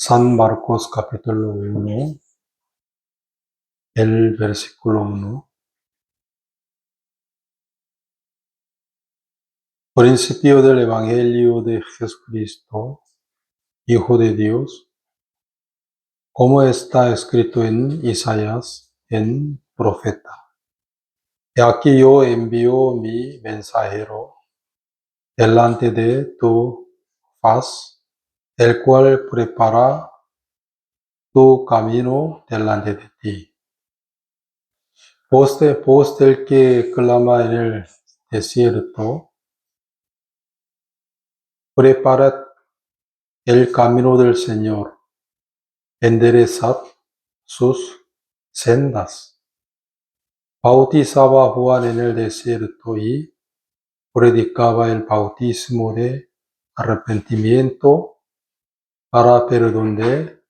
San Marcos capítulo 1, el versículo 1. Principio del Evangelio de Jesucristo, Hijo de Dios, como está escrito en Isaías, en profeta. He aquí yo envío mi mensajero delante de tu faz, el cual prepara tu camino delante de ti. Voz del que clama en el desierto, preparad el camino del Señor, enderezad sus sendas. Bautizaba a Juan en el desierto y predicaba el bautismo de arrepentimiento para perdón de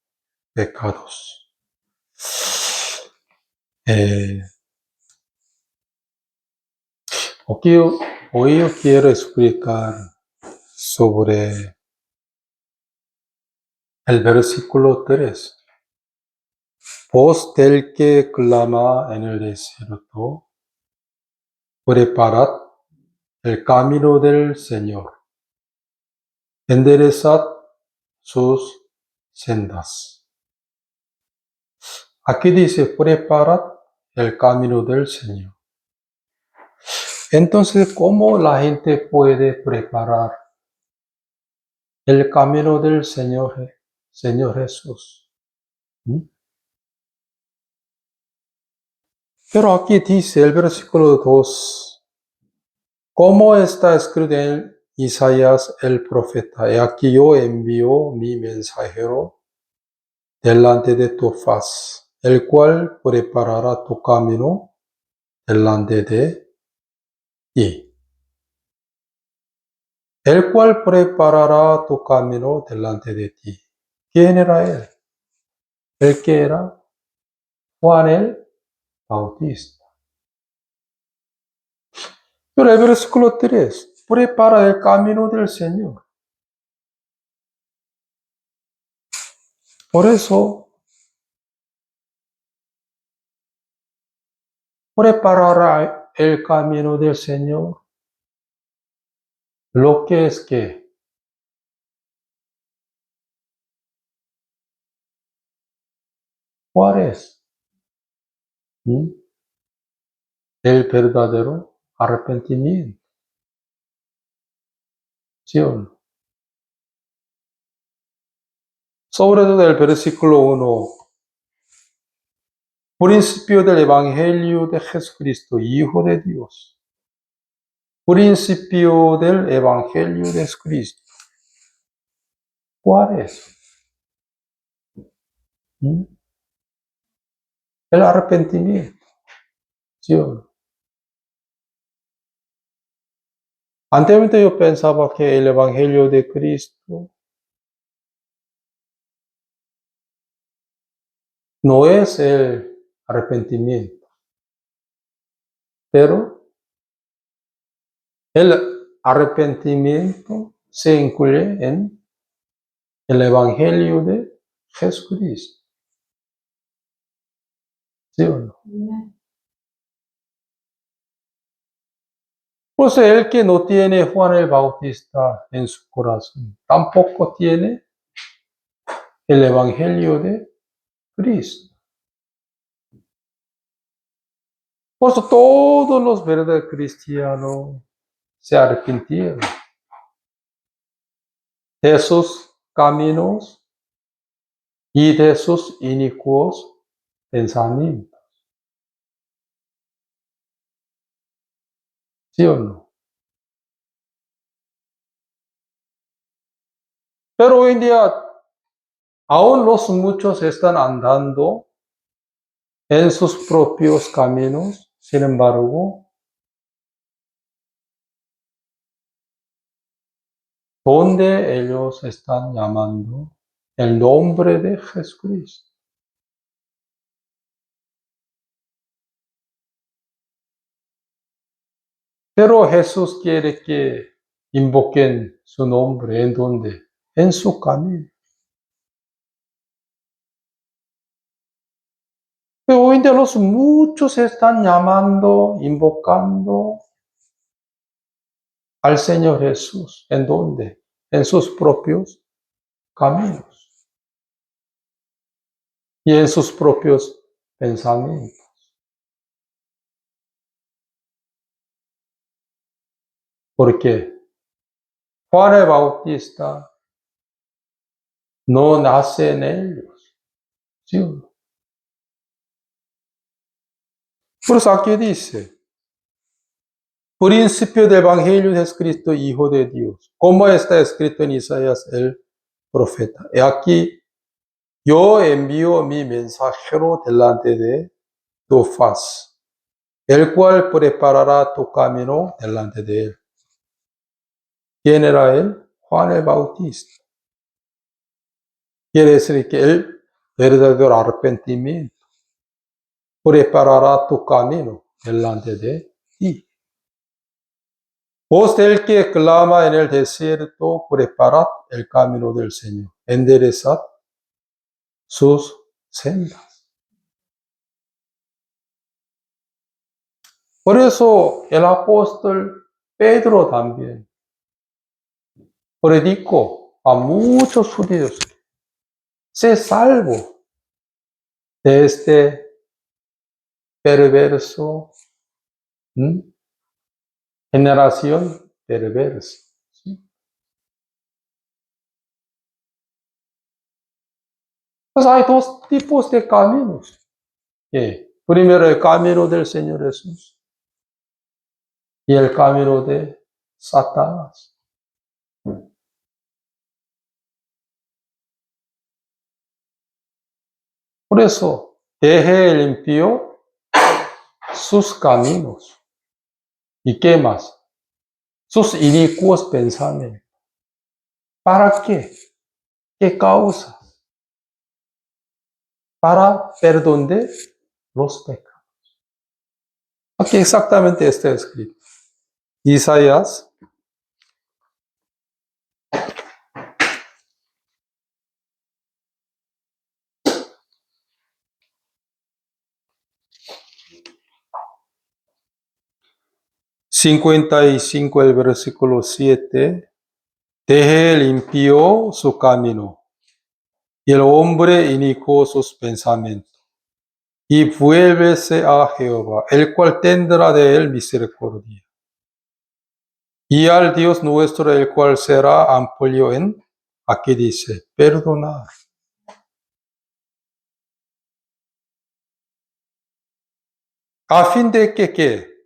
pecados. Hoy yo quiero explicar sobre el versículo 3. Voz del que clama en el desierto, preparad el camino del Señor, enderezad sus sendas. Aquí dice, preparad el camino del Señor. Entonces, ¿cómo la gente puede preparar el camino del Señor Jesús? Pero aquí dice el versículo 2, ¿cómo está escrito en Isaías el profeta? He aquí yo envío mi mensajero delante de tu faz, el cual preparará tu camino delante de ti. El cual preparará tu camino delante de ti. ¿Quién era él? El que era Juan el Bautista. Pero el versículo 3, prepara el camino del Señor. Por eso, preparará el camino del Señor. Lo que es que ¿cuál es? El verdadero arrepentimiento. ¿Sí o no? Sobre todo el versículo 1. Principio del Evangelio de Jesucristo, Hijo de Dios. Principio del Evangelio de Jesucristo. ¿Cuál es? El arrepentimiento. ¿Sí o no? Anteriormente yo pensaba que el Evangelio de Cristo no es el arrepentimiento, pero el arrepentimiento se incluye en el Evangelio de Jesucristo. ¿Sí o no? Pues el que no tiene Juan el Bautista en su corazón, tampoco tiene el Evangelio de Cristo. Pues todos los verdaderos cristianos se arrepintieron de sus caminos y de sus inicuos pensamientos. ¿Sí o no? Pero hoy en día, aún los muchos están andando en sus propios caminos, sin embargo, donde ellos están llamando el nombre de Jesucristo. Pero Jesús quiere que invoquen su nombre, ¿en dónde? En su camino. Pero hoy en día muchos están llamando, invocando al Señor Jesús. ¿En dónde? En sus propios caminos y en sus propios pensamientos. Porque Juan el Bautista no nace en ellos. ¿Sí? Por eso aquí dice, principio del Evangelio de Cristo, Hijo de Dios. Como está escrito en Isaías el profeta. Y aquí yo envío mi mensajero delante de tu faz, el cual preparará tu camino delante de él. ¿Quién era él? Juan el Bautista. Quiere decir que el verdadero arrepentimiento preparará tu camino delante de ti. Voz del que clama en el desierto, preparad el camino del Señor, enderezad sus sendas. Por eso el apóstol Pedro también predicó a muchos judíos: sé salvo de este perverso, generación perversa. ¿Sí? Pues hay dos tipos de caminos. Primero el camino del Señor Jesús y el camino de Satanás. Por eso, deje el impío sus caminos. ¿Y qué más? Sus inicuos pensamientos. ¿Para qué? ¿Qué causa? Para perdón de los pecados. Aquí exactamente está escrito. Isaías 55, el versículo 7. Deje el impío su camino y el hombre inicuo sus pensamientos, y vuélvese a Jehová, el cual tendrá de él misericordia, y al Dios nuestro, el cual será amplio en, aquí dice, perdonar. A fin de que, ¿qué?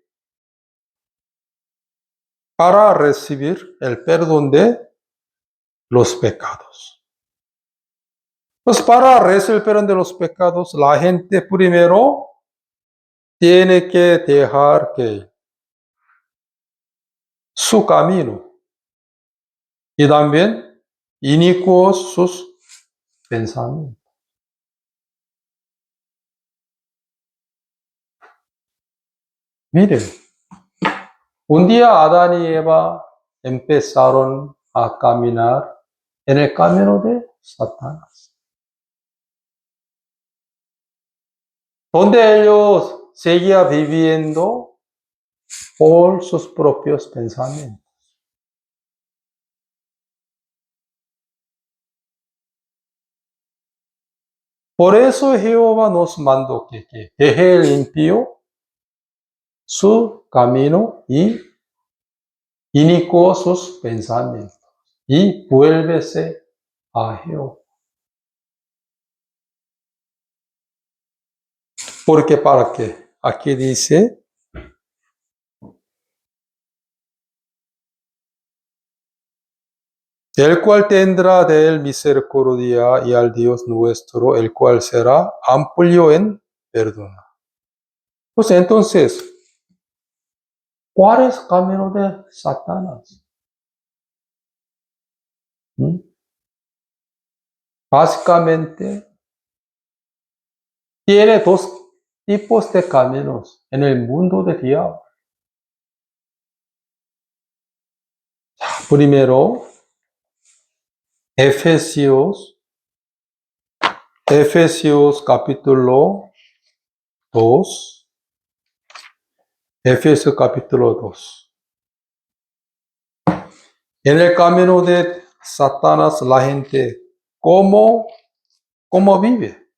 Para recibir el perdón de los pecados. Pues para recibir el perdón de los pecados, la gente primero tiene que dejar que su camino y también inicuos sus pensamientos. Miren, un día Adán y Eva empezaron a caminar en el camino de Satanás, donde ellos seguían viviendo por sus propios pensamientos. Por eso Jehová nos mandó que deje el impío su camino y inicuo sus pensamientos, y vuélvese a Jehová. Porque para qué? Aquí dice, el cual tendrá de él misericordia, y al Dios nuestro, el cual será amplio en perdón. Pues entonces, ¿cuál es el camino de Satanás? Básicamente, tiene dos tipos de caminos en el mundo del diablo. Primero, Efesios capítulo 2. Efesios capítulo 2. En el camino de Satanás, la gente, ¿cómo vive?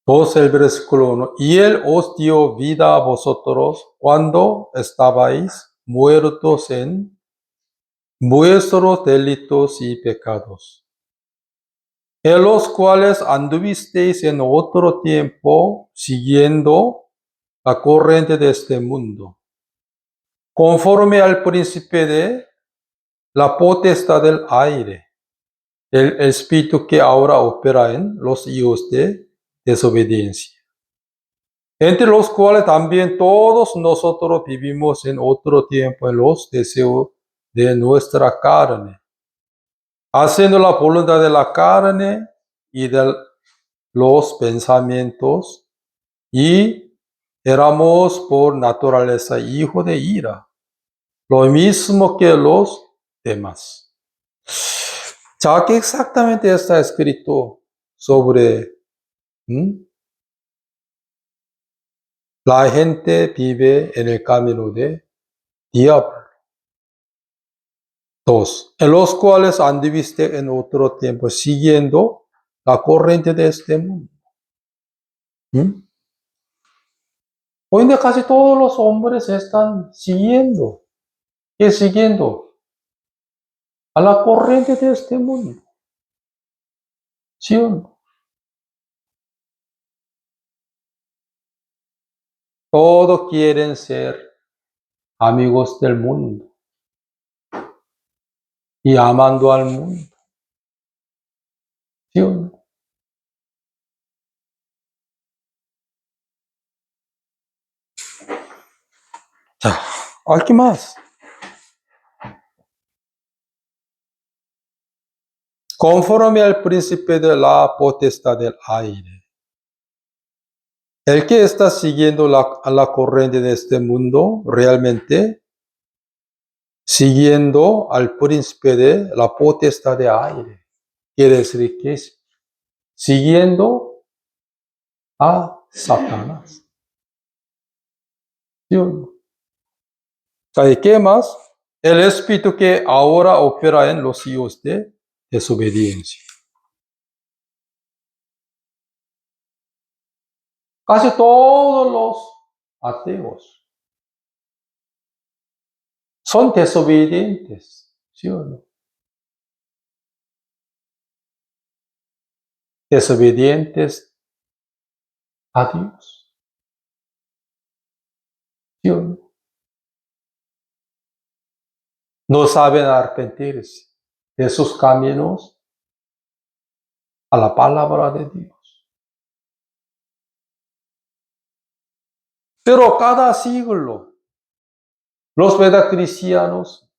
Dos, el versículo 1. Y Él os dio vida a vosotros cuando estabais muertos en vuestros delitos y pecados, en los cuales anduvisteis en otro tiempo, siguiendo la corriente de este mundo, conforme al príncipe de la potestad del aire, el espíritu que ahora opera en los hijos de desobediencia, entre los cuales también todos nosotros vivimos en otro tiempo en los deseos de nuestra carne, haciendo la voluntad de la carne y de los pensamientos, y éramos por naturaleza hijos de ira, lo mismo que los demás. Ya que exactamente está escrito sobre la gente vive en el camino de diablo. 2. En los cuales anduviste en otro tiempo, siguiendo la corriente de este mundo. Hoy en día casi todos los hombres están siguiendo. ¿Qué siguiendo? A la corriente de este mundo. ¿Sí o no? Todos quieren ser amigos del mundo y amando al mundo. ¿Sí o no? 자, aquí más. Conforme al príncipe de la potestad del aire. El que está siguiendo a la corriente de este mundo, realmente siguiendo al príncipe de la potestad de aire. Quiere decir que es siguiendo a Satanás. ¿Sí o no? ¿Y qué más? El espíritu que ahora opera en los hijos de desobediencia. Casi todos los ateos son desobedientes, ¿sí o no? Desobedientes a Dios, ¿sí o no? No saben arrepentirse de sus caminos a la palabra de Dios. Pero cada siglo, los verdaderos cristianos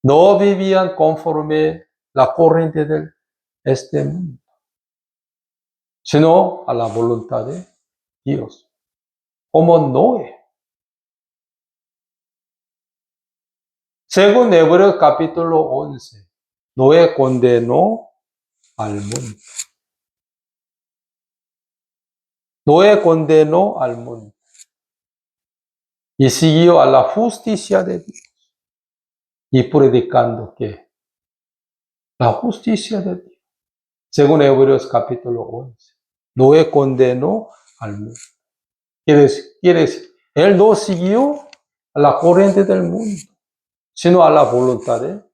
no vivían conforme la corriente de este mundo, sino a la voluntad de Dios, como Noé. Según Hebreos capítulo 11, Noé condenó al mundo. Noé condenó al mundo y siguió a la justicia de Dios y predicando que la justicia de Dios. Según Hebreos capítulo 11, Noé condenó al mundo. Quiere decir, él no siguió a la corriente del mundo, sino a la voluntad de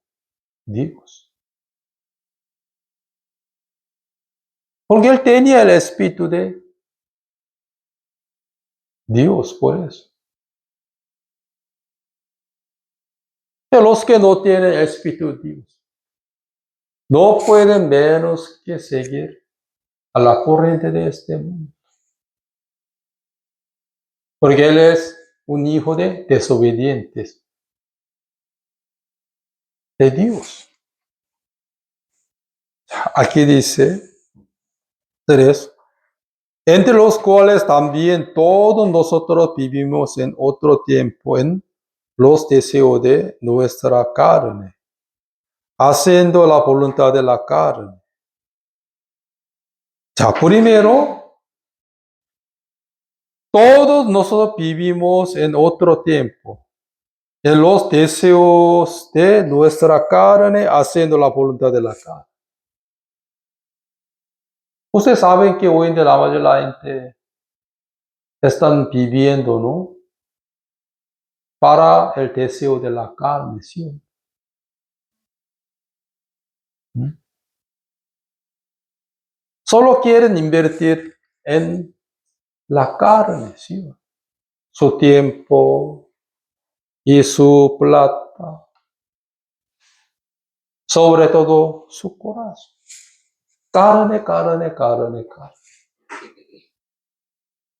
Dios. Porque él tenía el espíritu de Dios, por eso. Pero los que no tienen el espíritu de Dios no pueden menos que seguir a la corriente de este mundo. Porque él es un hijo de desobedientes de Dios. Aquí dice 3, entre los cuales también todos nosotros vivimos en otro tiempo en los deseos de nuestra carne, haciendo la voluntad de la carne. Ya, primero, todos nosotros vivimos en otro tiempo, en los deseos de nuestra carne, haciendo la voluntad de la carne. Ustedes saben que hoy en día la mayoría de la gente están viviendo, ¿no? Para el deseo de la carne, ¿sí? ¿Mm? Solo quieren invertir en la carne, ¿sí? Su tiempo y su plata, sobre todo su corazón. Carne, carne, carne, carne.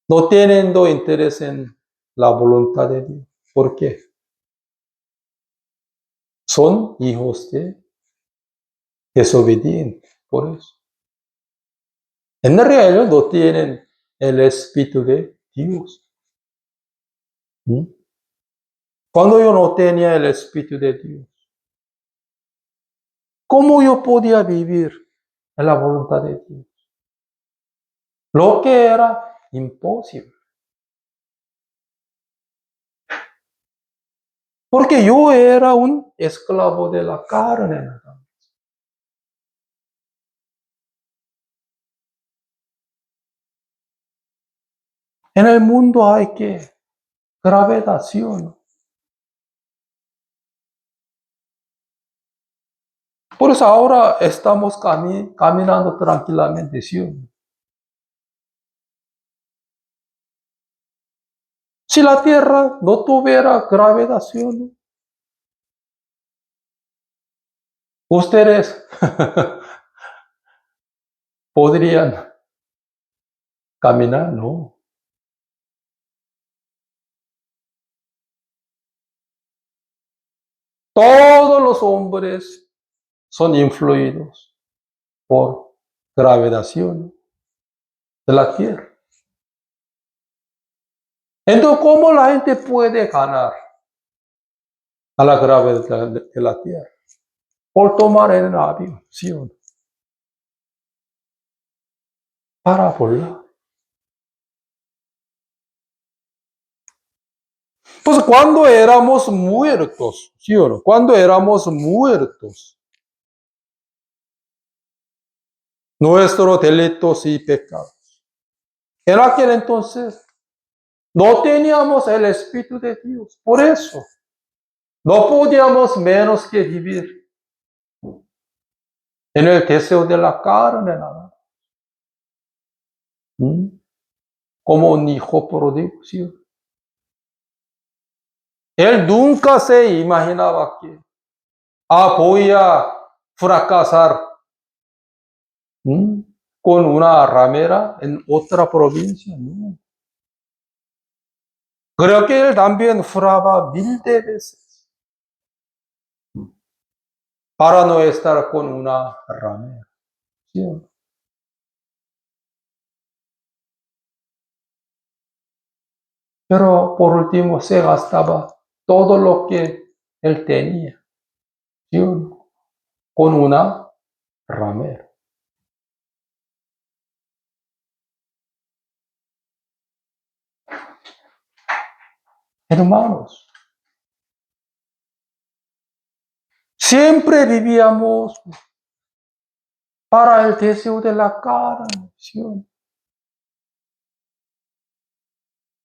No teniendo interés en la voluntad de Dios. ¿Por qué? Son hijos de desobedientes, por eso. En realidad no tienen el Espíritu de Dios. ¿Mm? Cuando yo no tenía el Espíritu de Dios, ¿cómo yo podía vivir en la voluntad de Dios? Lo que era imposible. Porque yo era un esclavo de la carne. En el mundo hay que gravitación. Por eso ahora estamos caminando tranquilamente, ¿sí? Si la Tierra no tuviera gravitación, ustedes podrían caminar, ¿no? Todos los hombres son influidos por gravitación de la Tierra. Entonces, ¿cómo la gente puede ganar a la gravedad de la Tierra? Por tomar el avión, ¿sí o no? Para volar. Pues cuando éramos muertos, ¿sí o no? Cuando éramos muertos, nuestros delitos y pecados. En aquel entonces no teníamos el Espíritu de Dios. Por eso no podíamos menos que vivir en el deseo de la carne, nada. Como un hijo pródigo, ¿sí? Él nunca se imaginaba que voy a fracasar con una ramera en otra provincia. No. Creo que él también juraba 1000 veces para no estar con una ramera. ¿Sí? Pero por último se gastaba todo lo que él tenía, ¿sí? Con una ramera. Hermanos, siempre vivíamos para el deseo de la carne, ¿sí?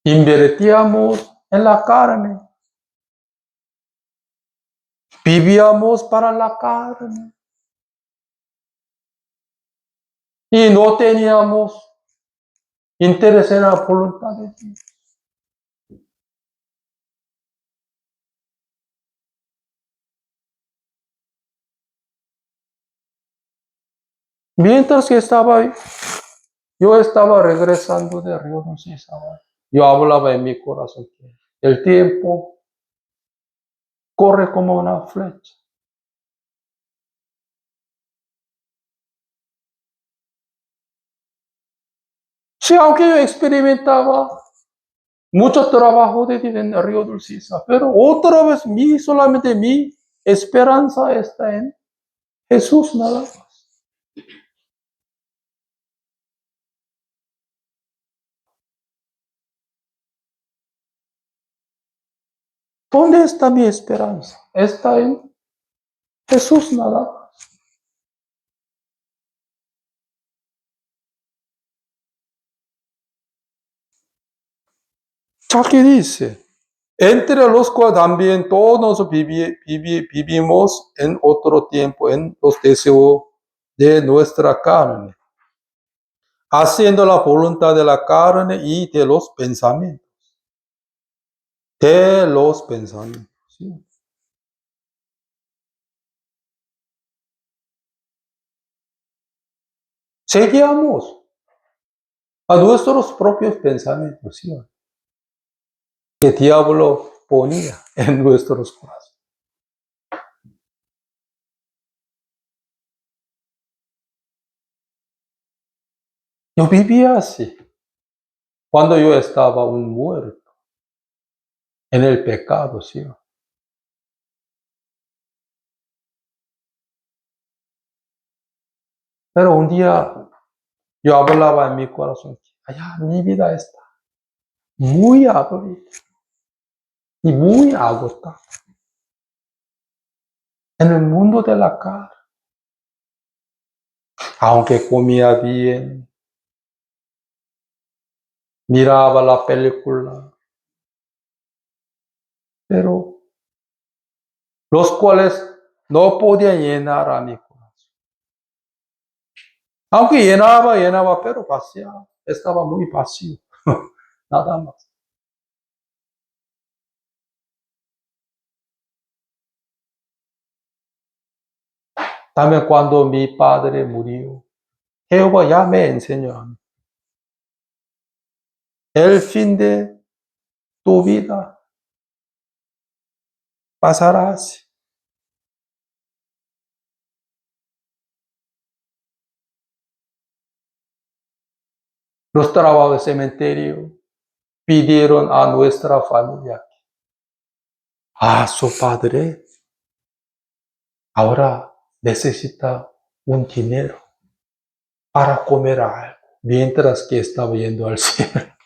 Invertíamos en la carne, vivíamos para la carne y no teníamos interés en la voluntad de Dios. Mientras que yo estaba regresando de Río, no sé, yo hablaba en mi corazón que el tiempo corre como una flecha. Sí, aunque yo experimentaba mucho trabajo de en Río Dulcisa, pero otra vez solamente mi esperanza está en Jesús nada más. ¿Dónde está mi esperanza? Está en Jesús nada más. Aquí dice, entre los cuales también todos vivimos en otro tiempo, en los deseos de nuestra carne, haciendo la voluntad de la carne y de los pensamientos. De los pensamientos. ¿Sí? Seguíamos a nuestros propios pensamientos, ¿sí? Que el diablo ponía en nuestros corazones. Yo vivía así, cuando yo estaba un muerto en el pecado, ¿sí? Pero un día yo hablaba en mi corazón, allá mi vida está muy aburrida y muy agotada en el mundo de la carne. Aunque comía bien, miraba la película, pero los cuales no podían llenar a mi corazón. Aunque llenaba, pero vacía, estaba muy vacío, nada más. También cuando mi padre murió, Jehová ya me enseñó a mí. El fin de tu vida pasará así. Los trabajos de cementerio pidieron a nuestra familia, a su padre, ahora necesita un dinero para comer algo, mientras que estaba yendo al cielo.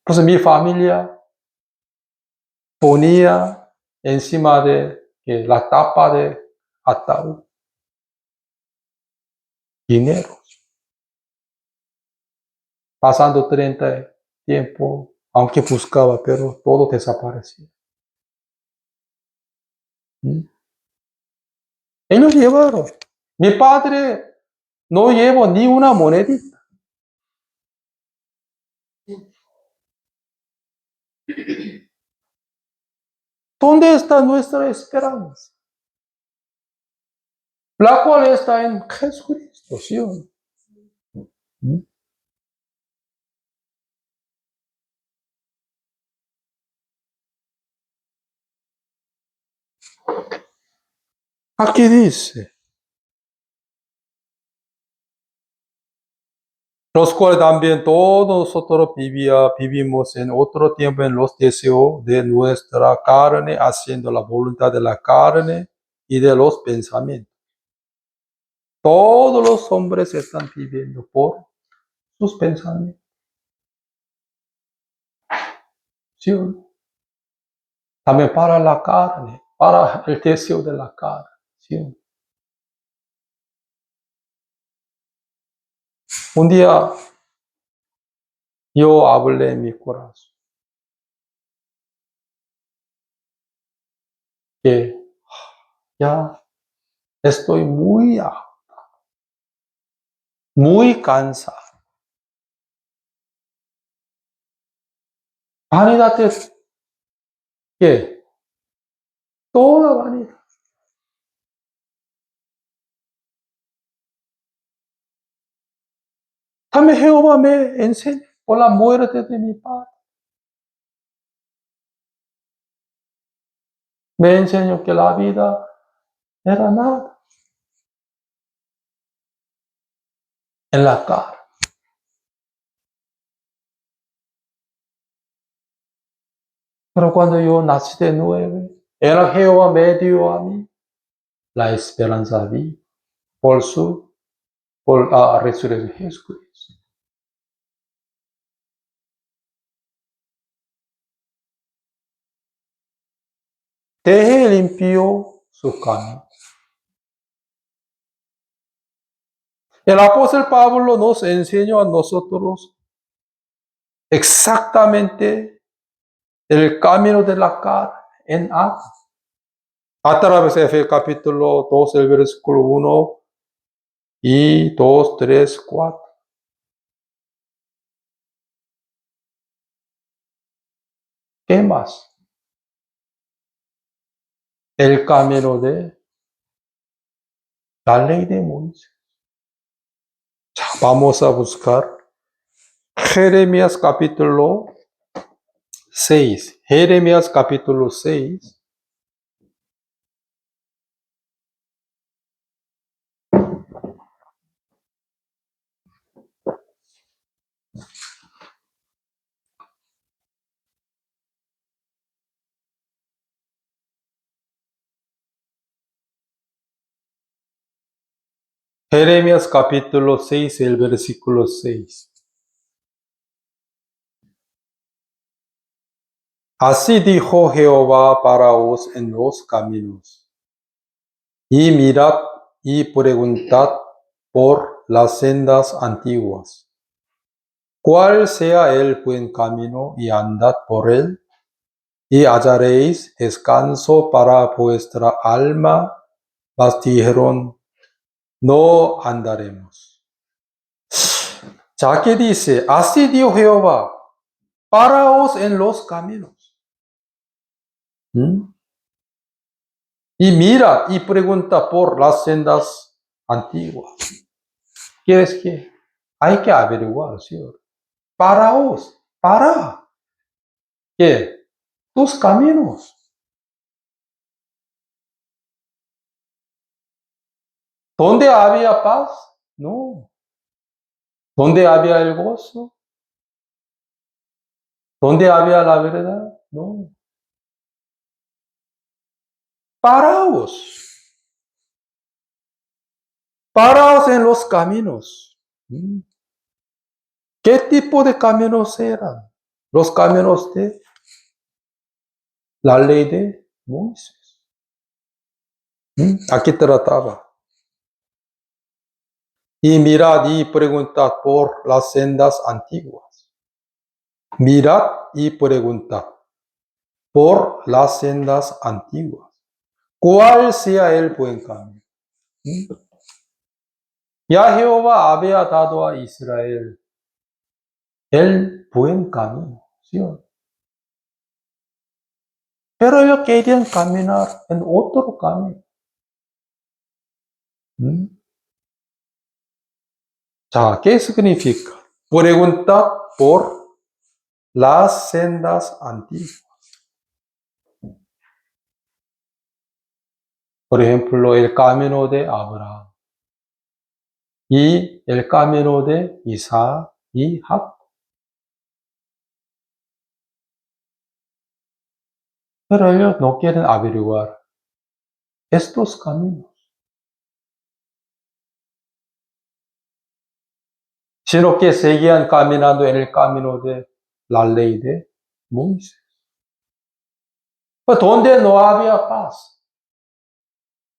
Pues mi familia ponía encima de la tapa de ataúd dinero. Pasando 30 tiempo, aunque buscaba, pero todo desaparecía. ¿Mm? Ellos llevaron. Mi padre no llevó ni una monedita. ¿Dónde está nuestra esperanza? La cual está en Jesucristo, ¿sí o no? ¿Mm? Aquí dice, los cuales también todos nosotros vivimos en otro tiempo en los deseos de nuestra carne, haciendo la voluntad de la carne y de los pensamientos. Todos los hombres están viviendo por sus pensamientos. ¿Sí o no? También para la carne, para el deseo de la carne. ¿Sí o no? Un día yo hablé en mi corazón que ya estoy muy cansado. Vanidad es que toda vanidad. También Jehová me enseñó por la muerte de mi padre. Me enseñó que la vida era nada en la carne. Pero cuando yo nací de nuevo, era Jehová me dio a mí la esperanza viva por la resurrección de Jesucristo. Deje el impío su camino. El apóstol Pablo nos enseñó a nosotros exactamente el camino de la carne en Adán. A través de Efesios capítulo 2, el versículo 1 y 2, 3, 4. ¿Qué más? El camino de la ley de Moisés. Ya, vamos a buscar Jeremías capítulo 6. Jeremías capítulo 6. Jeremías capítulo 6, el versículo 6. Así dijo Jehová, paraos en los caminos, y mirad y preguntad por las sendas antiguas, cuál sea el buen camino, y andad por él, y hallaréis descanso para vuestra alma. Mas dijeron, no andaremos. Ya que dice, así dijo Jehová, paraos en los caminos. Y mira y pregunta por las sendas antiguas. ¿Quieres que? Hay que averiguar, Señor. Paraos, para. ¿Qué? Tus caminos. ¿Dónde había paz? No. ¿Dónde había el gozo? ¿Dónde había la verdad? No. Paraos. Paraos en los caminos. ¿Qué tipo de caminos eran? Los caminos de la ley de Moisés. Aquí trataba. Y mirad y preguntad por las sendas antiguas. Mirad y preguntad por las sendas antiguas. ¿Cuál sea el buen camino? Ya Jehová había dado a Israel el buen camino, ¿sí? Pero ellos querían caminar en otro camino. Ya, ¿qué significa? Preguntad por las sendas antiguas. Por ejemplo, el camino de Abraham y el camino de Isaac y Jacob. Pero ellos no quieren averiguar estos caminos, sino que seguían caminando en el camino de la ley de Moisés. Pues donde no había paz,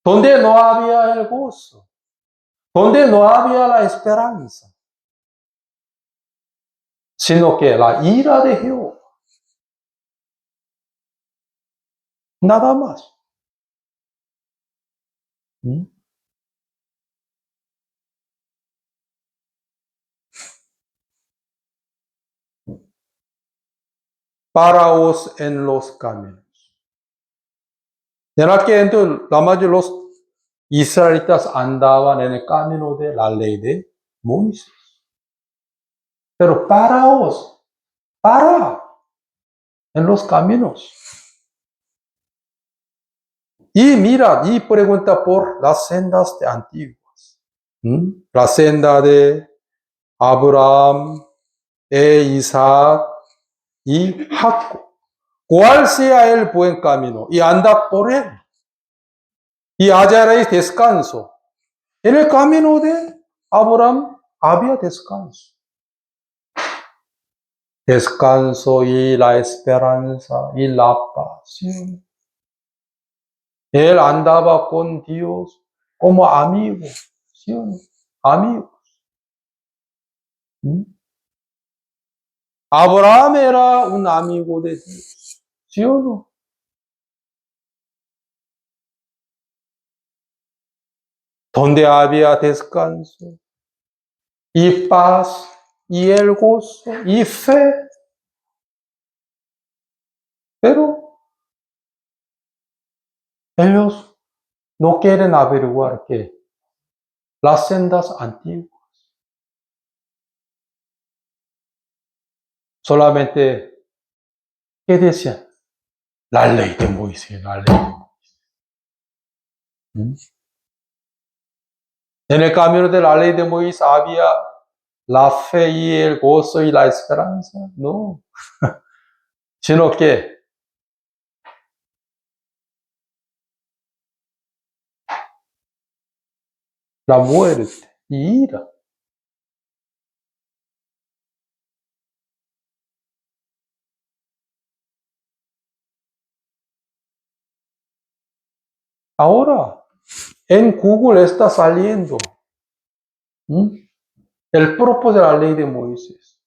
donde no había el gozo, donde no había la esperanza, sino que la ira de Jehová. Nada más. Paraos en los caminos. En aquel entonces, la mayoría de los israelitas andaban en el camino de la ley de Moisés. Pero paraos, para en los caminos. Y mira, y pregunta por las sendas de antiguas. La senda de Abraham, Isaac y Jacob. ¿Cuál sea el buen camino? Y anda por él. Y hallaréis descanso. En el camino de Abraham había descanso. Descanso y la esperanza y la paz. Él andaba con Dios como amigo, ¿sí o no? Amigos. Abraham era un amigo de Dios, ¿sí o no? Donde había descanso y paz y el gozo y fe. Pero ellos no quieren averiguar que las sendas antiguas solamente, ¿qué decían? La ley de Moisés, la ley de Moisés. En el camino de la ley de Moisés había la fe y el gozo y la esperanza, no, sino que la muerte y ira. Ahora, en Google está saliendo el propósito de la ley de Moisés.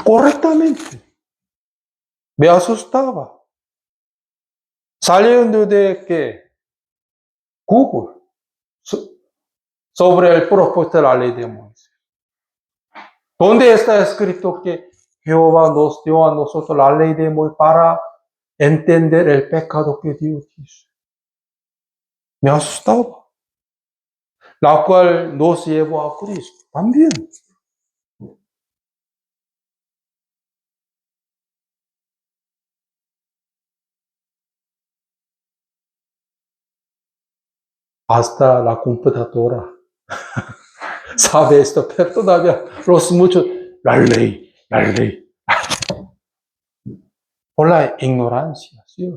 Correctamente. Me asustaba. Saliendo de que Google sobre el propósito de la ley de Moisés. ¿Dónde está escrito que Jehová nos dio a nosotros la ley de Moisés para entender el pecado que Dios hizo? Me asustaba. La cual nos llevó a Cristo también. Hasta la computadora sabe esto, pero todavía los muchos, la ley, la ley. Por la ignorancia, ¿sí?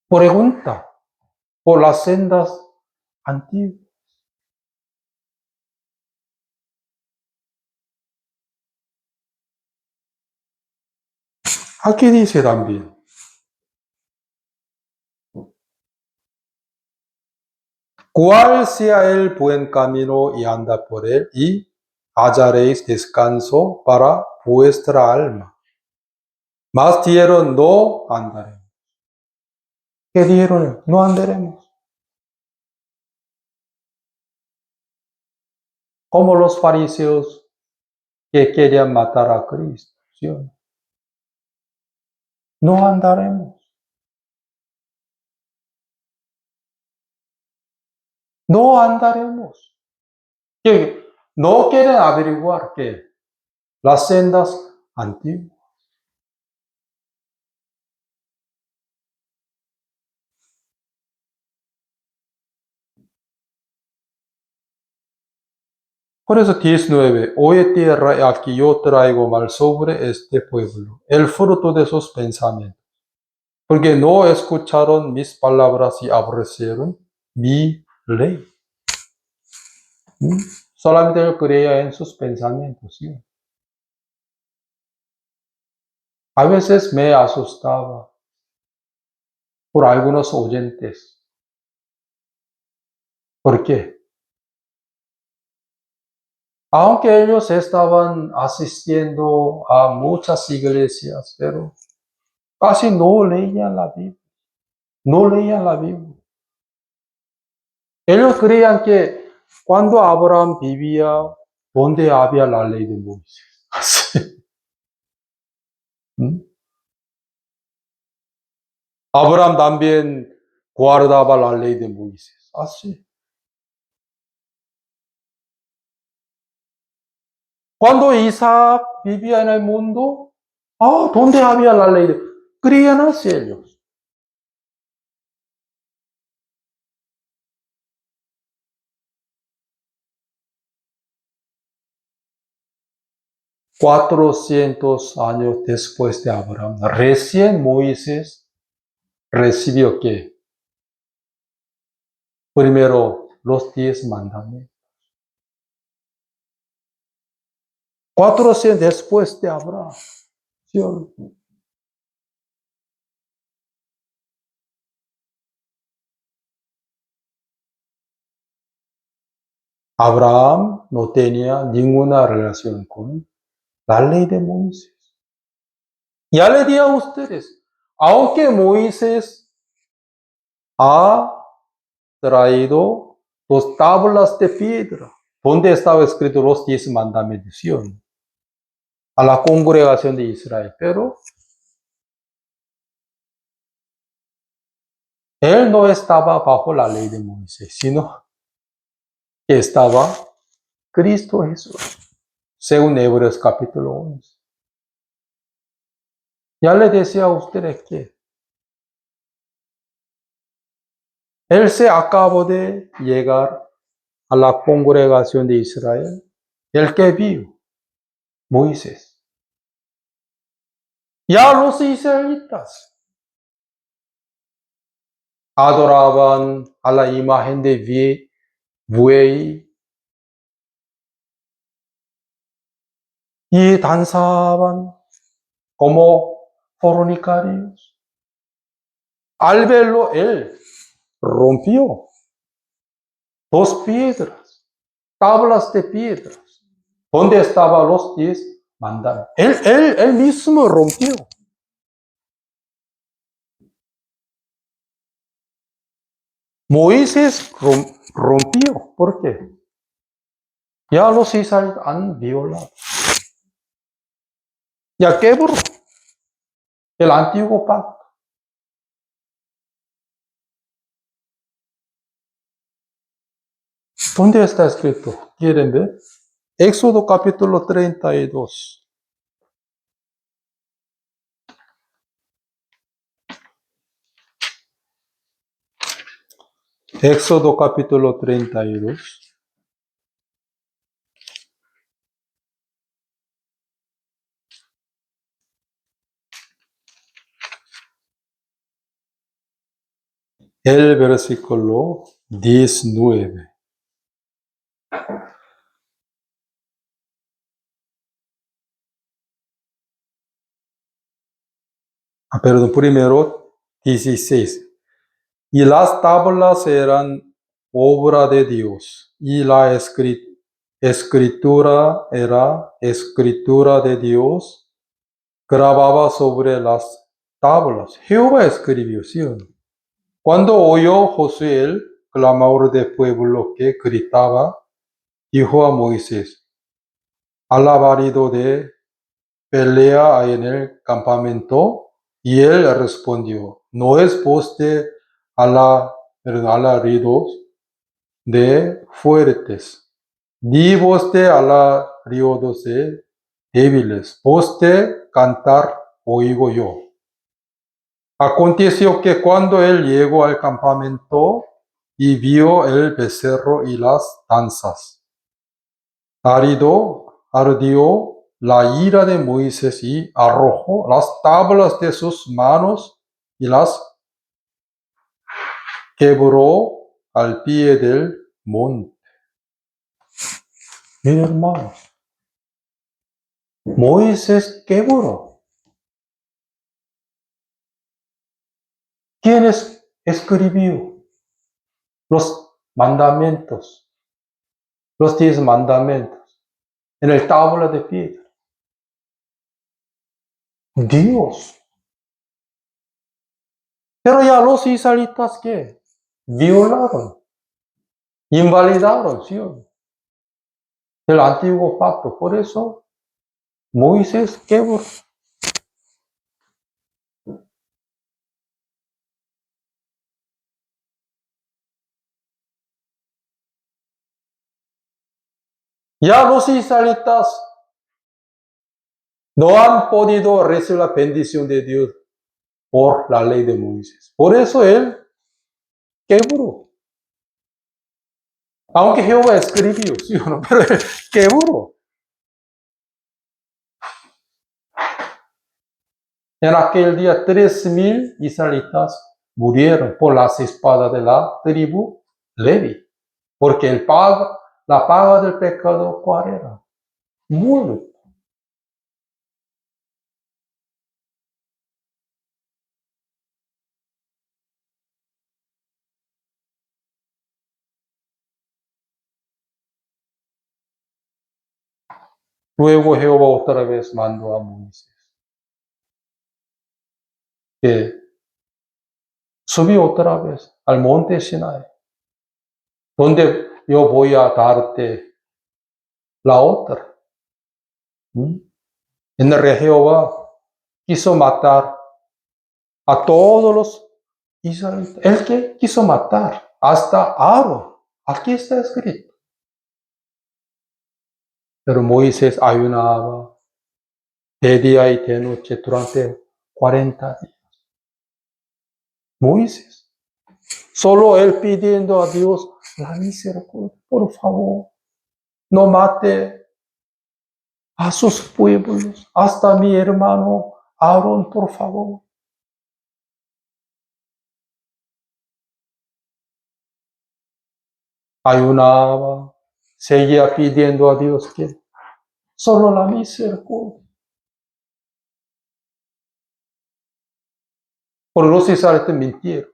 Pregunta por las sendas antiguas. Aquí dice también, cuál sea el buen camino y anda por él y hallaréis descanso para vuestra alma. Mas dijeron, no andaremos. ¿Qué dijeron? No andaremos. Como los fariseos que querían matar a Cristo. ¿Sí o no? No andaremos. No andaremos. Que no quieren averiguar que las sendas antiguas. Por eso 19, oye tierra, y aquí yo traigo mal sobre este pueblo, el fruto de sus pensamientos, porque no escucharon mis palabras y aborrecieron mi ley. Solamente yo creía en sus pensamientos. ¿Sí? A veces me asustaba por algunos oyentes. ¿Por qué? Aunque ellos estaban asistiendo a muchas iglesias, pero casi no leían la Biblia. No leían la Biblia. Ellos creían que cuando Abraham vivía, donde había la ley de Moisés. Así. Abraham también guardaba la ley de Moisés. Así. Cuando Isaac vivía en el mundo, ¿dónde había la ley de creían así ellos. 400 años después de Abraham, recién Moisés recibió que primero los 10 mandamientos. 400 después de Abraham. ¿Sí o no? Abraham no tenía ninguna relación con la ley de Moisés. Ya le di a ustedes, aunque Moisés ha traído dos tablas de piedra, donde estaba escrito los 10 mandamientos, ¿sí o no? A la congregación de Israel, pero él no estaba bajo la ley de Moisés, sino que estaba Cristo Jesús, según Hebreos capítulo 11. Ya le decía a ustedes que él se acabó de llegar a la congregación de Israel, el que vio Moisés. Ya los israelitas adoraban a la imagen de buey y danzaban como fornicarios. Al verlo, él rompió dos piedras, tablas de piedras, donde estaban los 10 mandamientos. Él mismo rompió. Moisés rompió. ¿Por qué? Ya los israelitas han violado. Ya quebró el antiguo pacto. ¿Dónde está escrito? ¿Quieren ver? Éxodo capítulo 32. Éxodo capítulo 32. El versículo 19. Perdón, primero 16. Y las tablas eran obra de Dios, y la escritura era escritura de Dios, grababa sobre las tablas. Jehová escribió, ¿sí o no? Cuando oyó Josué el clamor del pueblo que gritaba, dijo a Moisés: alarido de pelea hay en el campamento. Y él respondió: no es voz de alaridos de fuertes, ni voz de alaridos de débiles, voz de cantar oigo yo. Aconteció que cuando él llegó al campamento y vio el becerro y las danzas, ardió la ira de Moisés y arrojó las tablas de sus manos y las quebró al pie del monte. Mis hermanos, Moisés quebró. ¿Quién escribió los mandamientos, los 10 mandamientos en el tabla de piedra? Dios. Pero ya los israelitas que violaron, invalidaron, ¿sí? El antiguo pacto. Por eso Moisés quebró. Ya los israelitas no han podido recibir la bendición de Dios por la ley de Moisés. Por eso él quebró. Aunque Jehová escribió, ¿sí o no? Pero él quebró. En aquel día 3,000 israelitas murieron por las espadas de la tribu Levi. Porque la paga del pecado, ¿cuál era? Muerte. Luego Jehová otra vez mandó a Moisés que subió otra vez al monte Sinai, donde yo voy a darte la otra. En el Jehová quiso matar a todos los israelitas. El que quiso matar hasta Aarón. Aquí está escrito. Pero Moisés ayunaba de día y de noche durante 40 días. Moisés. Solo él pidiendo a Dios la misericordia. Por favor, no mate a sus pueblos, hasta mi hermano Aarón, por favor. Ayunaba, seguía pidiendo a Dios que solo la misericordia. Por los israelitas mintieron.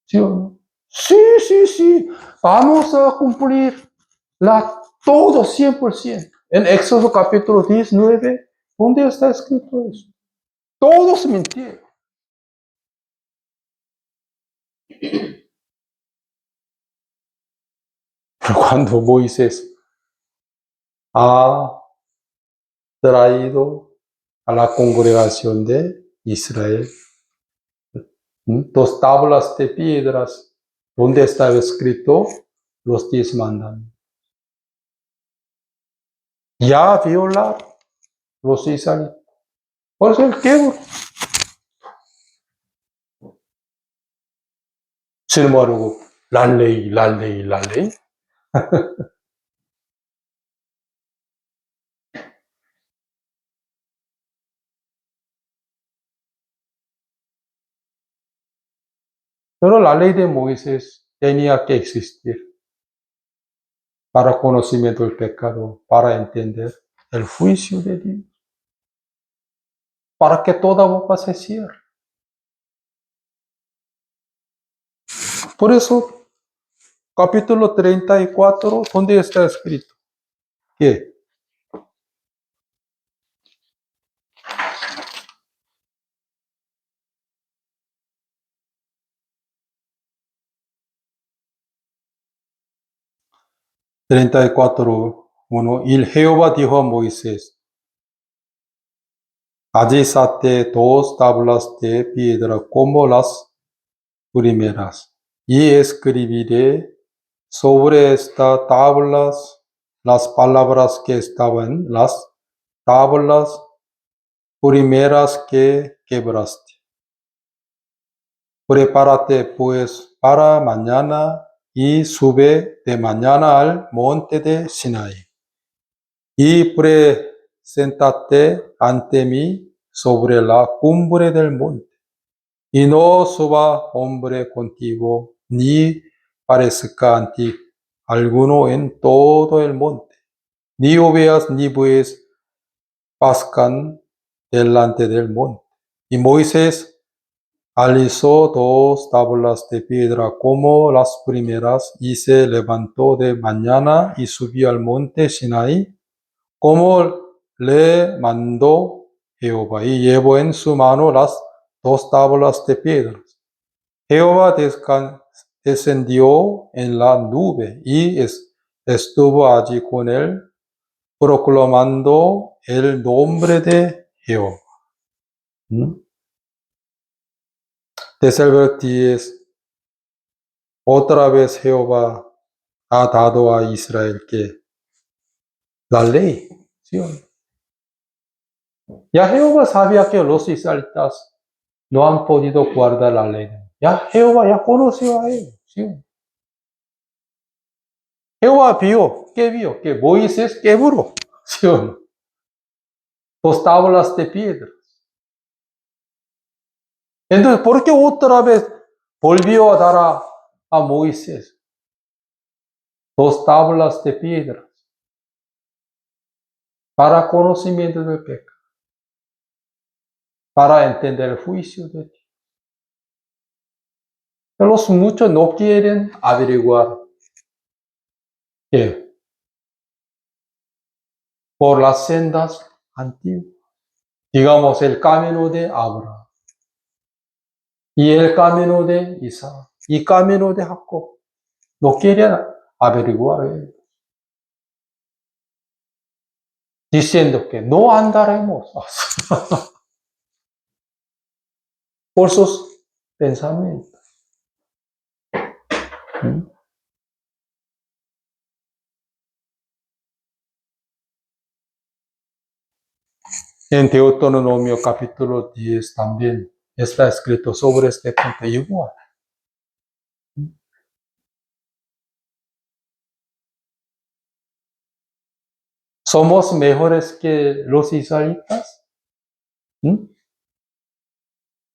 ¿Sí o no? Sí. Vamos a cumplir todo 100%. En Éxodo capítulo 19, ¿dónde está escrito eso? Todos mintieron. Pero cuando Moisés ha traído a la congregación de Israel 2 tablas de piedras, donde estaba escrito los 10 mandamientos. Ya violaron los israelitas. Por eso el quebro. Sin embargo, la ley. Pero la ley de Moisés tenía que existir para conocimiento del pecado, para entender el juicio de Dios, para que toda boca se cierre. Por eso, capítulo 34, ¿dónde está escrito? ¿Qué? Y Jehová dijo a Moisés, allí hazte 2 tablas de piedra como las primeras, y escribiré sobre estas tablas las palabras que estaban en las tablas primeras que quebraste. Prepárate pues para mañana y sube de mañana al monte de Sinai. Y preséntate ante mí sobre la cumbre del monte. Y no suba hombre contigo, ni parezca en ti alguno en todo el monte. Ni ovejas ni bueyes pascan delante del monte. Y Moisés alisó 2 tablas de piedra como las primeras, y se levantó de mañana y subió al monte Sinai, como le mandó Jehová, y llevó en su mano las 2 tablas de piedras. Jehová descendió en la nube y estuvo allí con él, proclamando el nombre de Jehová. Tercer versículo 10. Otra vez Jehová ha dado a Israel que la ley. ¿Sí? Ya Jehová sabía que los israelitas no han podido guardar la ley. Ya Jehová ya conoció a ellos. ¿Sí? Jehová vio, ¿qué vio? Que Moisés quebró. ¿Sí? 2 tablas de piedra. Entonces, ¿por qué otra vez volvió a dar a Moisés dos tablas de piedras para conocimiento del pecado, para entender el juicio de Dios? Pero los muchos no quieren averiguar que por las sendas antiguas, digamos el camino de Abraham y el camino de Isaac y camino de Jacob, no quieren averiguar ellos, diciendo que no andaremos por sus pensamientos. En Deuteronomio capítulo 10 también está escrito sobre este punto igual. ¿Somos mejores que los israelitas?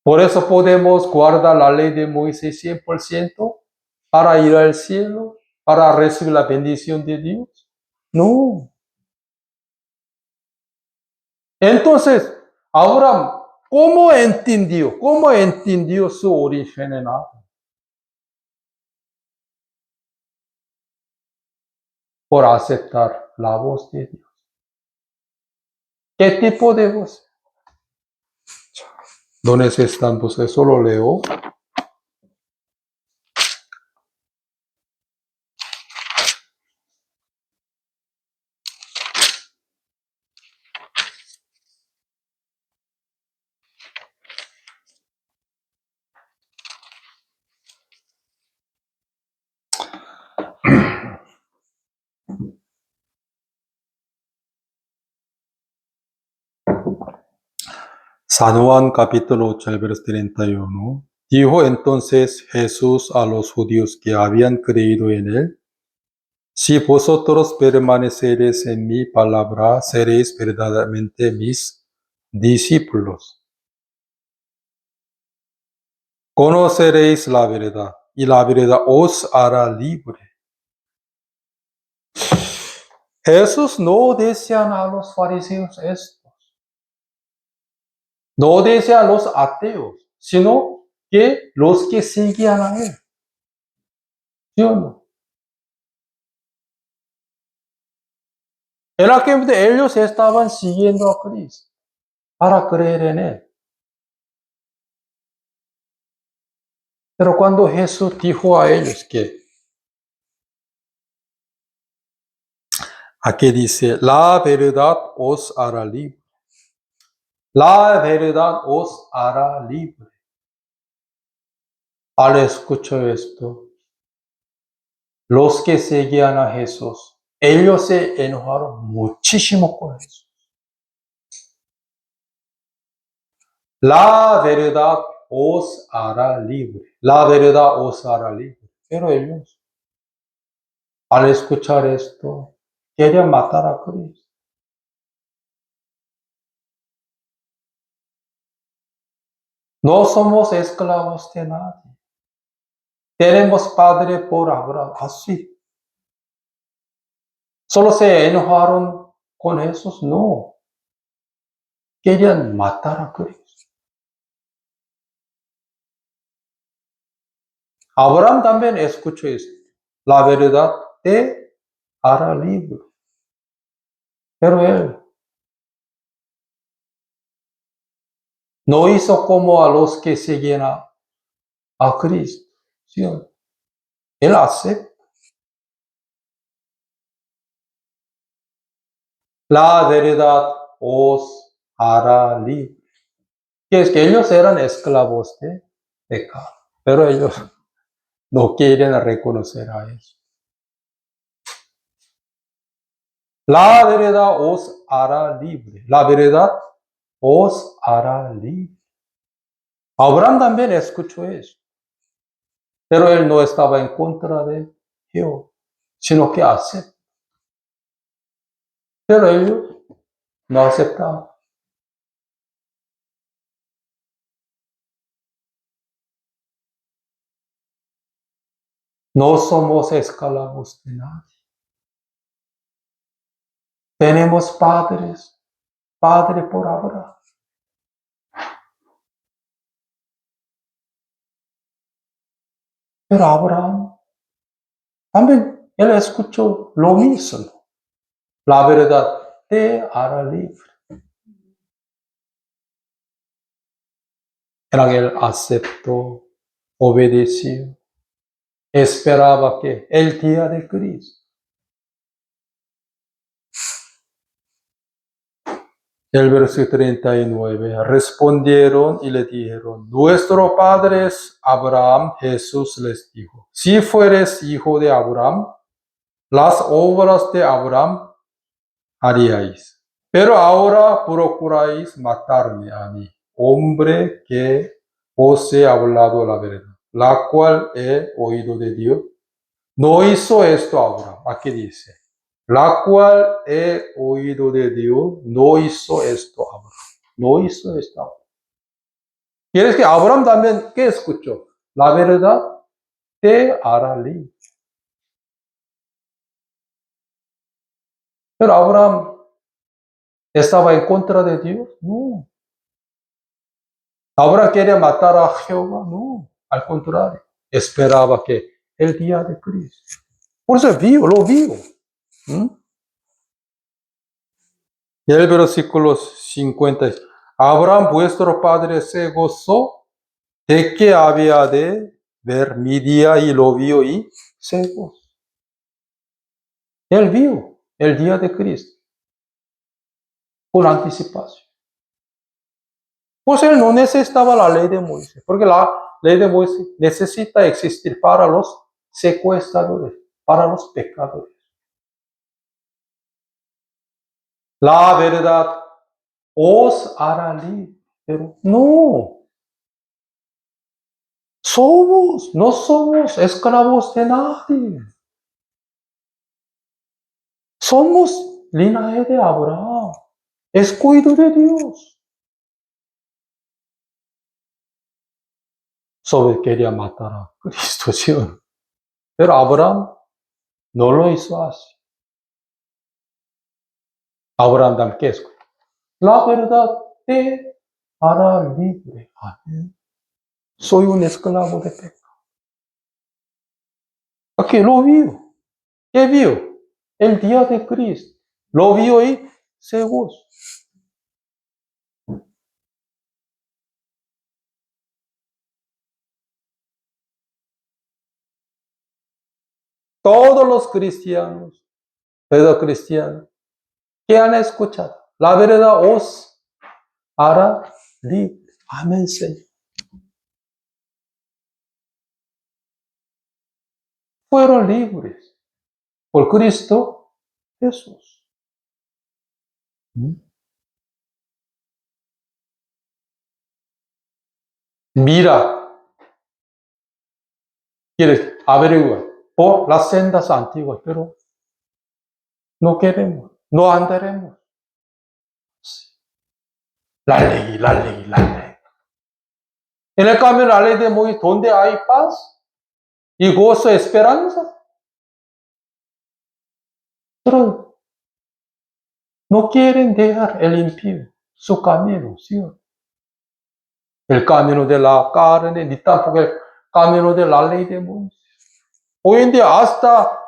Por eso podemos guardar la ley de Moisés 100% para ir al cielo, para recibir la bendición de Dios. No. Entonces, Abraham, ¿cómo entendió? ¿Cómo entendió su origen en Abraham? Por aceptar la voz de Dios. ¿Qué tipo de voz? ¿Dónde están? Pues eso lo leo. San Juan capítulo 8, el verso 31. Dijo entonces Jesús a los judíos que habían creído en él: si vosotros permaneceréis en mi palabra, seréis verdaderamente mis discípulos. Conoceréis la verdad, y la verdad os hará libre. Jesús no decía a los fariseos esto, no decía a los ateos, sino que los que seguían a él. ¿Sí o no? En aquel momento ellos estaban siguiendo a Cristo para creer en él. Pero cuando Jesús dijo a ellos que, aquí dice, la verdad os hará libre. La verdad os hará libre. Al escuchar esto, los que seguían a Jesús, ellos se enojaron muchísimo con Jesús. La verdad os hará libre. La verdad os hará libre. Pero ellos, al escuchar esto, querían matar a Cristo. No somos esclavos de nadie. Tenemos padre por Abraham. Así. ¿Solo se enojaron con Jesús? No. Querían matar a Cristo. Abraham también escuchó esto. La verdad te hará libre. Pero él no hizo como a los que seguían a Cristo. ¿Sí? Él acepta. La verdad os hará libre. Que es que ellos eran esclavos de pecado. Pero ellos no quieren reconocer a eso. La verdad os hará libre. La verdad os hará libre. Abraham también escuchó eso. Pero él no estaba en contra de Jehová, sino que aceptó. Pero ellos no aceptaban. No somos esclavos de nadie. Tenemos padres, padre por Abraham. Pero Abraham también, él escuchó lo mismo. La verdad te hará libre. Él aceptó, obedeció, esperaba que el día de Cristo. El versículo 39, respondieron y le dijeron, nuestro padre es Abraham. Jesús les dijo, si fueres hijo de Abraham, las obras de Abraham haríais. Pero ahora procuráis matarme a mí, hombre que os he hablado la verdad, la cual he oído de Dios. No hizo esto Abraham. Aquí dice, la cual he oído de Dios, no hizo esto Abraham. No hizo esto Abraham. Quiere decir que Abraham también, ¿qué escuchó? La verdad te hará libre. Pero Abraham estaba en contra de Dios. No. Abraham quería matar a Jehová. No. Al contrario. Esperaba que el día de Cristo. Por eso lo vio. Y el versículo 50. Abraham, vuestro padre, se gozó de que había de ver mi día y lo vio y se gozó. Él vio el día de Cristo por anticipación. Pues él no necesitaba la ley de Moisés, porque la ley de Moisés necesita existir para los secuestradores, para los pecadores. La verdad os hará libre, pero no. No somos esclavos de nadie. Somos linaje de Abraham, escogido de Dios. Solo quería matar a Cristo, ¿sí? Pero Abraham no lo hizo así. Abraham también, ¿qué es? La verdad te hará libre. Amén. Soy un esclavo de pecado. Aquí lo vio. ¿Qué vio? El día de Cristo. Lo vio y se gozó. Todos los cristianos, pedocristianos, que han escuchado, la verdad os hará libre. Amén, Señor. Fueron libres por Cristo Jesús. Mira, quieres averiguar por las sendas antiguas, pero no queremos, no andaremos. La ley, la ley, la ley. En el cambio, la ley de Moisés, donde hay paz y gozo, esperanza. Pero no quieren dejar el impío su camino, ¿sí? El camino de la carne, ni tampoco el camino de la ley de Moisés. Hoy en día, hasta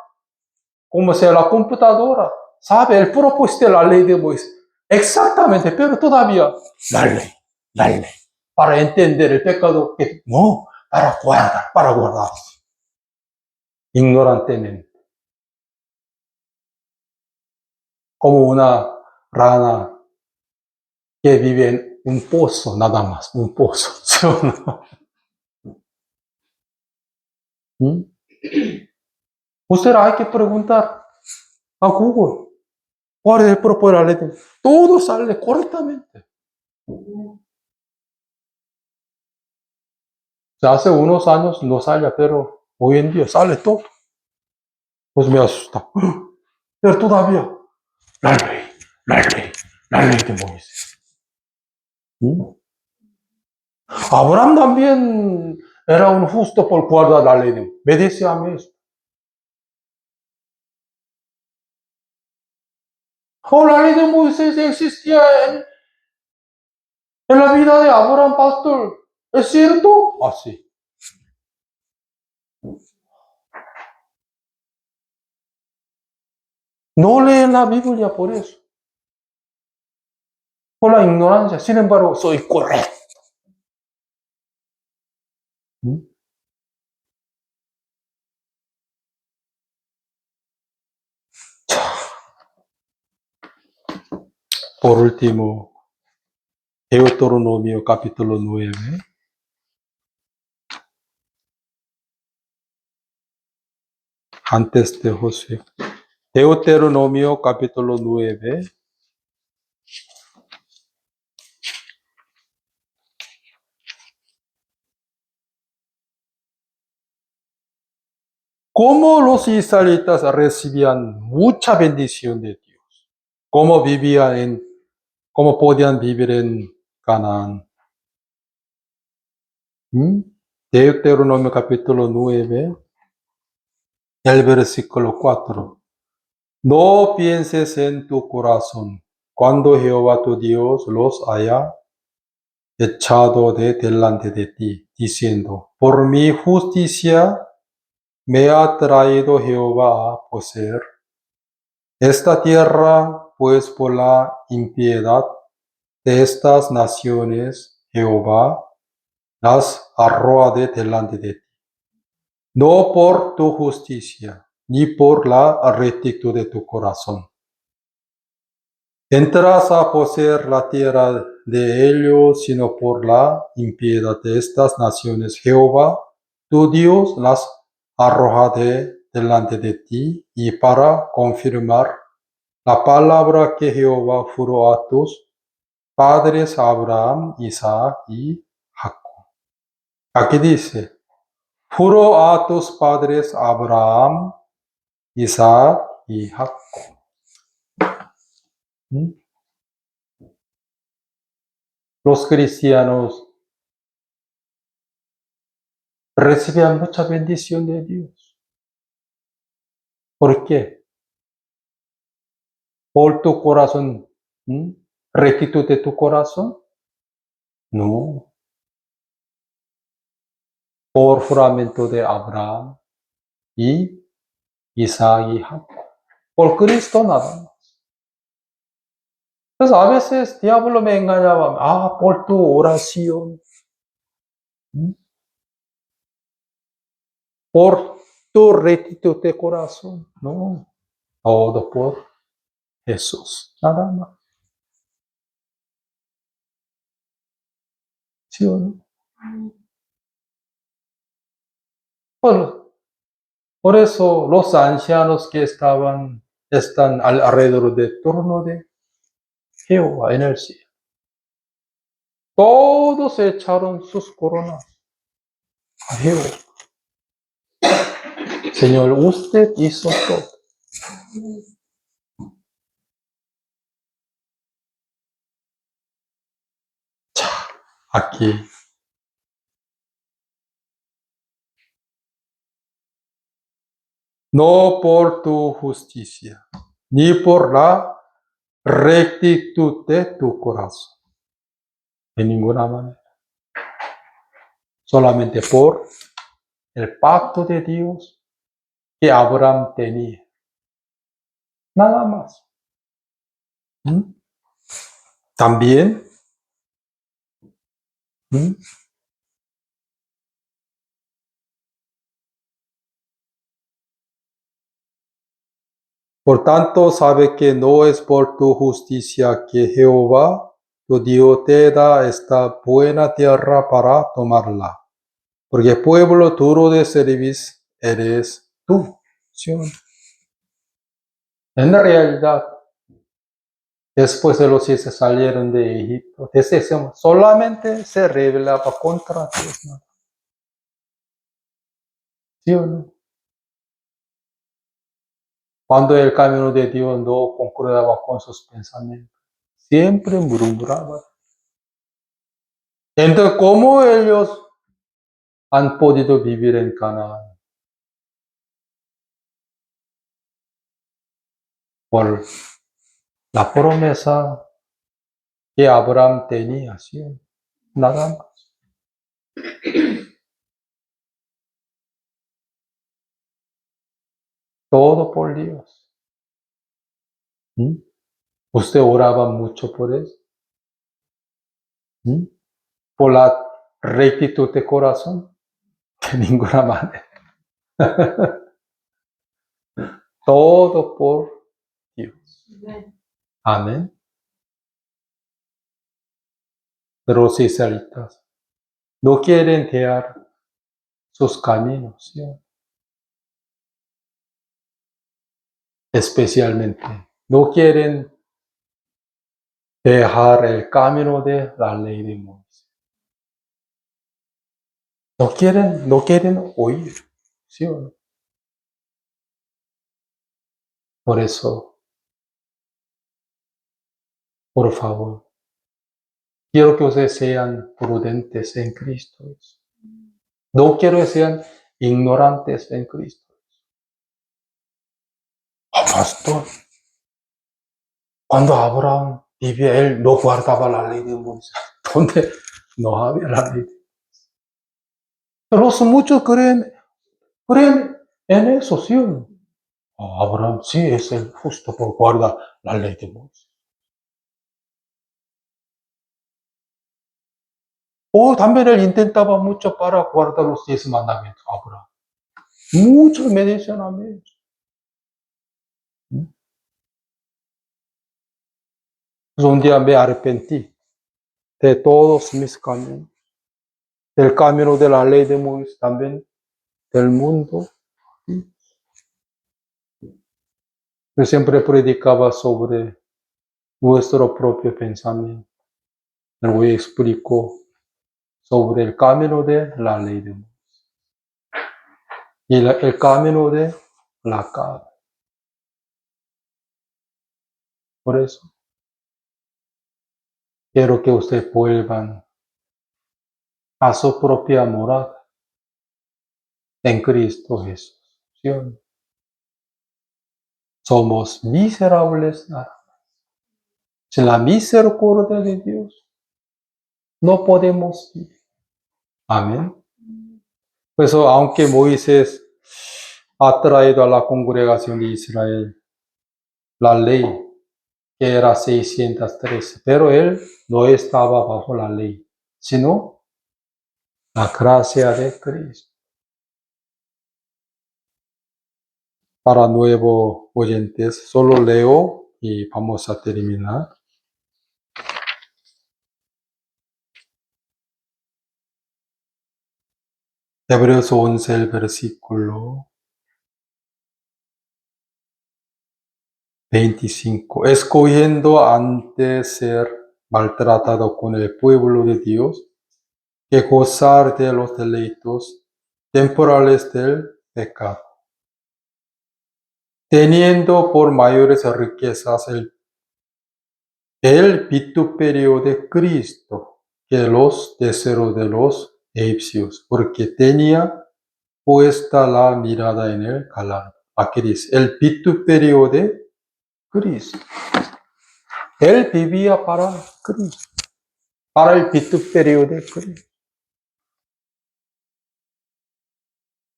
como sea la computadora, sabe el propósito de la ley de Moisés. Exactamente, pero todavía la ley, para entender el pecado, que no, para guardar, ignorantemente. Como una rana que vive en un pozo, nada más, un pozo, ¿sí o no? Usted hay que preguntar a Google, ¿cuál es el propósito de la ley? Todo sale correctamente. Hace unos años no salía, pero hoy en día sale todo. Pues me asusta. Pero todavía, la ley de Moisés. Abraham también era un justo por guardar la ley de Moisés. Me dice a mí esto. Oh, la ley de Moisés existía en la vida de Abraham, pastor. ¿Es cierto? Ah, sí. No leen la Biblia por eso. Por la ignorancia. Sin embargo, soy correcto. ¿Mm? Por último, Deuteronomio capítulo 9. Antes de Josué. Deuteronomio capítulo 9. Cómo los israelitas recibían mucha bendición de Dios. Cómo podían vivir en Canaán. Deuteronomio capítulo 9, el versículo 4. No pienses en tu corazón cuando Jehová tu Dios los haya echado de delante de ti, diciendo, por mi justicia me ha traído Jehová a poseer esta tierra, pues por la impiedad de estas naciones Jehová las arroja de delante de ti. No por tu justicia, ni por la rectitud de tu corazón. Entras a poseer la tierra de ellos, sino por la impiedad de estas naciones. Jehová, tu Dios, las arroja delante de ti, y para confirmar la palabra que Jehová juró a tus padres, Abraham, Isaac y Jacob. Aquí dice, juró a tus padres Abraham, Isaac y Jacob. Los cristianos recibían mucha bendición de Dios. ¿Por qué? ¿Por tu corazón? ¿Rectitud de tu corazón? No. Por juramento de Abraham y Isaac y Jacob. Por Cristo nada más. Entonces a veces diablo me engañaba. Por tu oración. Por tu rectitud de corazón. No. Todo por Jesús. Nada más. ¿Sí o no? Por eso los ancianos que están alrededor del trono de Jehová en el cielo. Todos echaron sus coronas a Jehová. Señor, usted hizo todo. Aquí. No por tu justicia, ni por la rectitud de tu corazón. De ninguna manera. Solamente por el pacto de Dios que Abraham tenía. Nada más. También. Por tanto, sabe que no es por tu justicia que Jehová, tu Dios, te da esta buena tierra para tomarla. Porque pueblo duro de cerviz eres tú. ¿Sí? En realidad, después de los que salieron de Egipto, solamente se rebelaba contra Dios, ¿no? ¿Sí o no? Cuando el camino de Dios no concordaba con sus pensamientos, siempre murmuraba. Entonces, ¿cómo ellos han podido vivir en Canaán? Por la promesa que Abraham tenía, ¿sí? Nada más. Todo por Dios. ¿Mm? ¿Usted oraba mucho por eso? ¿Mm? ¿Por la rectitud de corazón? De ninguna manera. Todo por Dios. Amén. Pero los israelitas no quieren dejar sus caminos, ¿sí? Especialmente. No quieren dejar el camino de la ley de Moisés. No quieren oír, ¿sí o no? Por eso, por favor, quiero que ustedes sean prudentes en Cristo. No quiero que sean ignorantes en Cristo. Pastor, cuando Abraham vivía, él no guardaba la ley de Moisés. ¿Dónde no había la ley? Pero muchos creen en eso, ¿sí o no? Abraham sí es el justo por guardar la ley de Moisés. O también él intentaba mucho para guardar los 10 mandamientos, Abraham. Muchos me dicen a mí. Entonces un día me arrepentí de todos mis caminos, del camino de la ley de Moisés, también del mundo. Yo siempre predicaba sobre nuestro propio pensamiento. Luego explico sobre el camino de la ley de Moisés y el camino de la carne. Por eso quiero que ustedes vuelvan a su propia morada en Cristo Jesús. ¿Sí o no? Somos miserables nada. Sin la misericordia de Dios no podemos vivir. Amén. Por eso, aunque Moisés ha traído a la congregación de Israel la ley, que era 613, pero él no estaba bajo la ley, sino la gracia de Cristo. Para nuevos oyentes, solo leo y vamos a terminar. Hebreos 11, el versículo 25. Escogiendo antes ser maltratado con el pueblo de Dios, que gozar de los deleitos temporales del pecado, teniendo por mayores riquezas el vituperio de Cristo que los deseos de los egipcios, porque tenía puesta la mirada en el galardón. Aquí dice, el vituperio de Cristo. Él vivía para Cristo, para el vituperio de Cristo.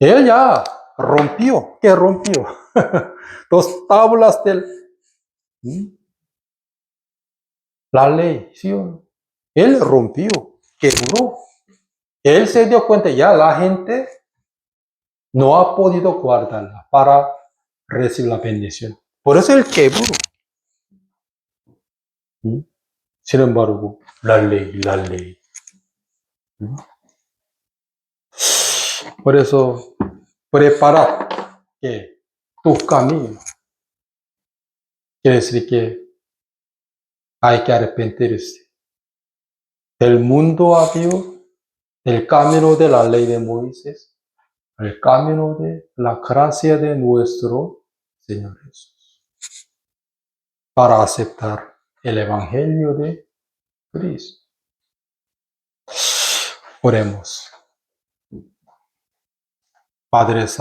Él ya rompió. ¿Qué rompió? Dos tablas de la ley, ¿sí o no? Él rompió, quebró. Él se dio cuenta, ya la gente no ha podido guardarla para recibir la bendición. Por eso él quebró. Sin embargo, la ley. Por eso, prepara que tu camino. Quiere decir que hay que arrepentirse del mundo a Dios, del camino de la ley de Moisés, el camino de la gracia de nuestro Señor Jesús, para aceptar el Evangelio de Cristo. Oremos. Padre Santo,